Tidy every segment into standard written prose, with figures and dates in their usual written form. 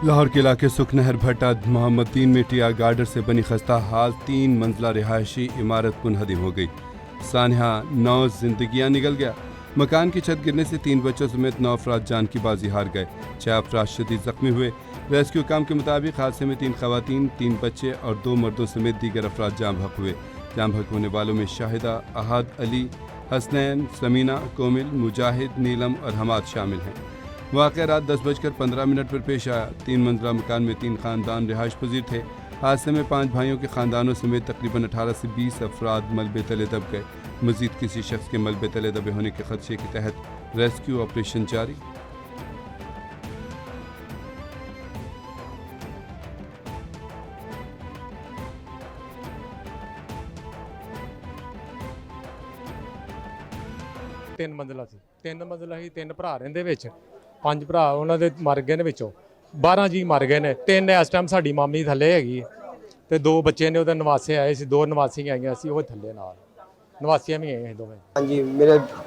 لاہور کے علاقے سکھنہر بھٹا محمد دین میں ٹیا گارڈر سے بنی خستہ حال 3 منزلہ رہائشی عمارت منہدم ہو گئی، سانحہ 9 زندگیاں نگل گیا۔ مکان کی چھت گرنے سے 3 بچوں سمیت 9 افراد جان کی بازی ہار گئے، 6 افراد شدید زخمی ہوئے۔ ریسکیو کام کے مطابق حادثے میں 3 خواتین، 3 بچے اور 2 مردوں سمیت دیگر افراد جاں بحق ہوئے۔ جاں بحق ہونے والوں میں شاہدہ، احد، علی، حسنین، سمینہ، کومل، مجاہد، نیلم اور حماد شامل ہیں۔ واقعہ رات 10:15 پر پیش آیا۔ 3 منزلہ مکان میں 3 خاندان رہائش پذیر تھے۔ حادثے میں 5 بھائیوں کے خاندانوں سمیت تقریباً 18 سے 20 افراد ملبے تلے دب گئے۔ مزید کسی شخص کے ملبے تلے دبے ہونے کے خدشے کے تحت ریسکیو آپریشن جاری۔ ਤਿੰਨ ਮੰਜ਼ਲਾ ਸੀ 3 ਭਰਾ ਰਹਿੰਦੇ ਵਿੱਚ, 5 ਭਰਾ ਉਹਨਾਂ ਦੇ ਮਰ ਗਏ ਨੇ, ਵਿੱਚੋਂ 12 ਜੀ ਮਰ ਗਏ ਨੇ। 3 ਇਸ ਟਾਈਮ ਸਾਡੀ ਮਾਮੀ ਥੱਲੇ ਹੈਗੀ ਤੇ 2 ਬੱਚੇ ਨੇ ਉਹਦੇ ਨਵਾਸੇ ਆਏ ਸੀ, 2 ਨਵਾਸੀਆਂ ਆਈਆਂ ਸੀ ਉਹ ਥੱਲੇ ਨਾਲ, ਨਵਾਸੀਆਂ ਵੀ ਆਈਆਂ ਸੀ ਦੋਵੇਂ। ਹਾਂਜੀ ਮੇਰੇ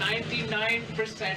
99%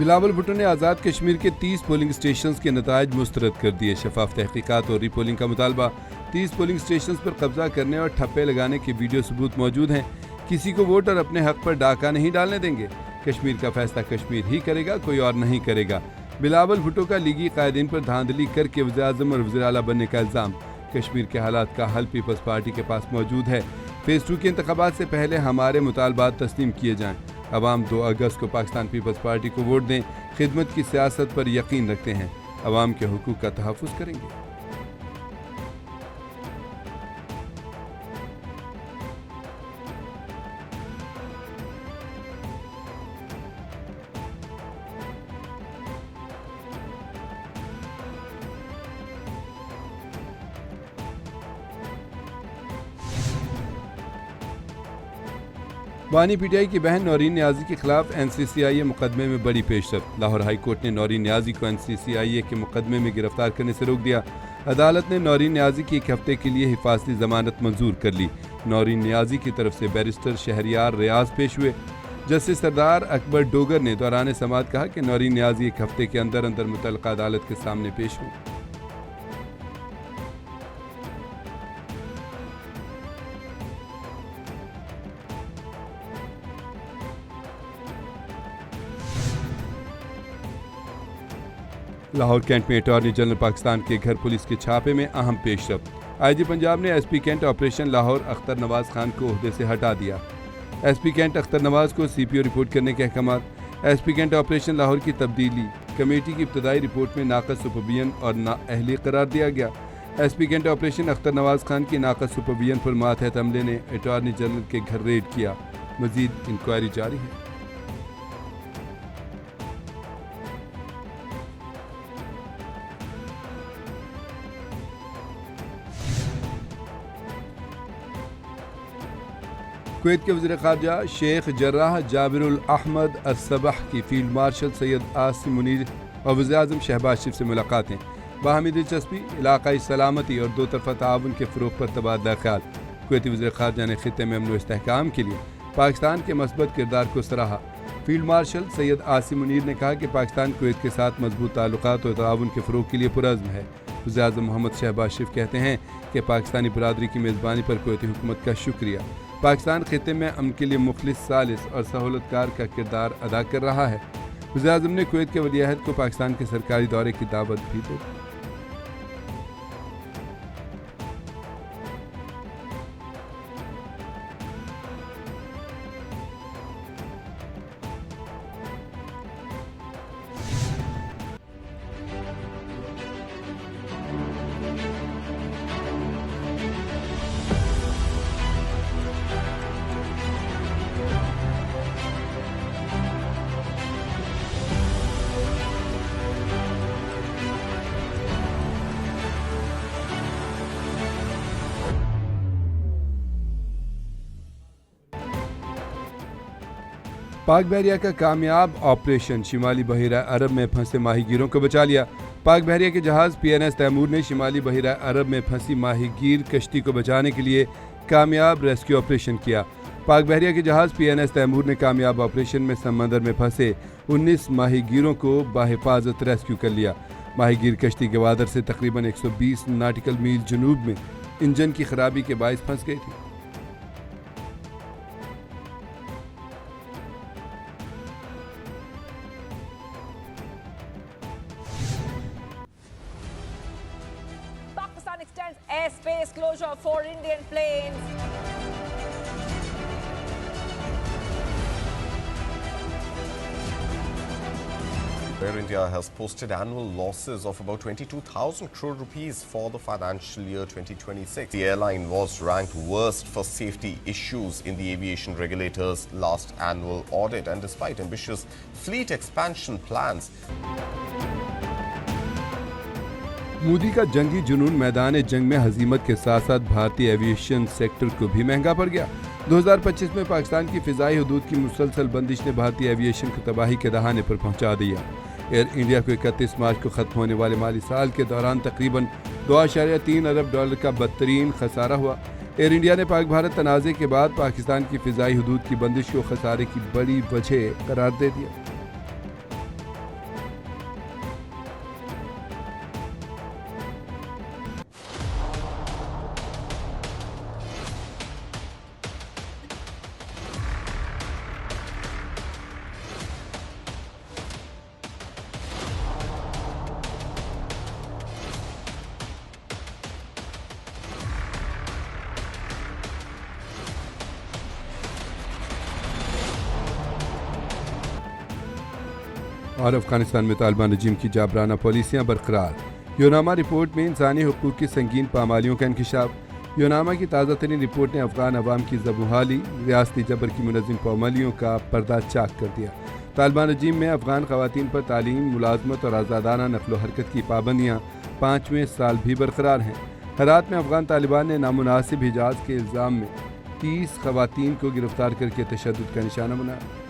بلاول بھٹو نے آزاد کشمیر کے 30 پولنگ اسٹیشنز کے نتائج مسترد کر دیے. شفاف تحقیقات اور ری پولنگ کا مطالبہ. 30 پولنگ اسٹیشنز پر قبضہ کرنے اور ٹھپے لگانے کے ویڈیو ثبوت موجود ہیں. کسی کو ووٹر اپنے حق پر ڈاکہ نہیں ڈالنے دیں گے. کشمیر کا فیصلہ کشمیر ہی کرے گا, کوئی اور نہیں کرے گا. بلاول بھٹو کا لیگی قائدین پر دھاندلی کر کے وزیر اعظم اور وزیر اعلیٰ بننے کا الزام. کشمیر کے حالات کا حل پیپلز پارٹی کے پاس موجود ہے. فیز 2 کے انتخابات سے پہلے ہمارے مطالبات تسلیم کیے جائیں. عوام 2 اگست کو پاکستان پیپلز پارٹی کو ووٹ دیں. خدمت کی سیاست پر یقین رکھتے ہیں. عوام کے حقوق کا تحفظ کریں گے. بانی پی ٹی آئی کی بہن نورین نیازی کے خلاف NCCIA مقدمے میں بڑی پیش رفت. لاہور ہائی کورٹ نے نورین نیازی کو NCCIA کے مقدمے میں گرفتار کرنے سے روک دیا. عدالت نے نورین نیازی کی 1 ہفتے کے لیے حفاظتی ضمانت منظور کر لی. نورین نیازی کی طرف سے بیرسٹر شہریار ریاض پیش ہوئے. جسٹس سردار اکبر ڈوگر نے دوران سماعت کہا کہ نورین نیازی 1 ہفتے کے اندر متعلقہ عدالت کے سامنے پیش ہوں. لاہور کینٹ میں اٹارنی جنرل پاکستان کے گھر پولیس کے چھاپے میں اہم پیش رفت. IG پنجاب نے SP cantt operation Lahore Akhtar Nawaz Khan کو عہدے سے ہٹا دیا. SP کینٹ اختر نواز کو CPO رپورٹ کرنے کے احکامات. SP کینٹ آپریشن لاہور کی تبدیلی کمیٹی کی ابتدائی رپورٹ میں ناقص سپرویژن اور نااہلی قرار دیا گیا. SP cantt operation Akhtar Nawaz Khan کی ناقص سپرویژن پر ماتحت عملے نے اٹارنی جنرل کے گھر ریڈ کیا. مزید انکوائری جاری ہے. کویت کے وزیر خارجہ شیخ جراح جابر الاحمد الصبح کی فیلڈ مارشل سید عاصم منیر اور وزیر اعظم شہباز شریف سے ملاقاتیں. باہمی دلچسپی, علاقائی سلامتی اور 2 طرفہ تعاون کے فروغ پر تبادلہ خیال. کویتی وزیر خارجہ نے خطے میں امن و استحکام کے لیے پاکستان کے مثبت کردار کو سراہا. فیلڈ مارشل سید عاصم منیر نے کہا کہ پاکستان کویت کے ساتھ مضبوط تعلقات اور تعاون کے فروغ کے لیے پرعزم ہے. وزیر اعظم محمد شہباز شریف کہتے ہیں کہ پاکستانی برادری کی میزبانی پر کویتی حکومت کا شکریہ. پاکستان خطے میں امن کے لیے مخلص, سالس اور سہولت کار کا کردار ادا کر رہا ہے. وزیر اعظم نے کویت کے ولی عہد کو پاکستان کے سرکاری دورے کی دعوت بھی دی. پاک بحریہ کا کامیاب آپریشن شمالی بحیرہ عرب میں پھنسے ماہی گیروں کو بچا لیا. پاک بحریہ کے جہاز PNS تیمور نے شمالی بحیرہ عرب میں پھنسی ماہی گیر کشتی کو بچانے کے لیے کامیاب ریسکیو آپریشن کیا. پاک بحریہ کے جہاز PNS تیمور نے کامیاب آپریشن میں سمندر میں پھنسے 19 ماہی گیروں کو بحفاظت ریسکیو کر لیا. ماہی گیر کشتی گوادر سے تقریباً 120 ناٹیکل میل جنوب میں انجن کی خرابی کے باعث پھنس گئی تھی. Extends airspace closure for Indian planes. Air India has posted annual losses of about 22,000 crore rupees for the financial year 2026. The airline was ranked worst for safety issues in the aviation regulator's last annual audit, and despite ambitious fleet expansion plans. Modi کا جنگی جنون میدان جنگ میں ہزیمت کے ساتھ ساتھ بھارتی ایویشن سیکٹر کو بھی مہنگا پڑ گیا. 2025 میں پاکستان کی فضائی حدود کی مسلسل بندش نے بھارتی ایویشن کو تباہی کے دہانے پر پہنچا دیا. ایئر انڈیا کو 31 مارچ کو ختم ہونے والے مالی سال کے دوران تقریباً $2.3 ارب کا بدترین خسارہ ہوا. ایئر انڈیا نے پاک بھارت تنازع کے بعد پاکستان کی فضائی حدود کی بندش کو خسارے کی بڑی وجہ قرار دے دیا. اور افغانستان میں طالبان رجیم کی جابرانہ پالیسیاں برقرار۔ یوناما رپورٹ میں انسانی حقوق کی سنگین پامالیوں کا انکشاف۔ یوناما کی تازہ ترین رپورٹ نے افغان عوام کی زبوحالی، ریاستی جبر کی منظم پامالیوں کا پردہ چاک کر دیا۔ طالبان رجیم میں افغان خواتین پر تعلیم، ملازمت اور آزادانہ نقل و حرکت کی پابندیاں 5ویں سال بھی برقرار ہیں۔ ہرات میں افغان طالبان نے نامناسب حجاز کے الزام میں 30 خواتین کو گرفتار کر کے تشدد کا نشانہ بنایا۔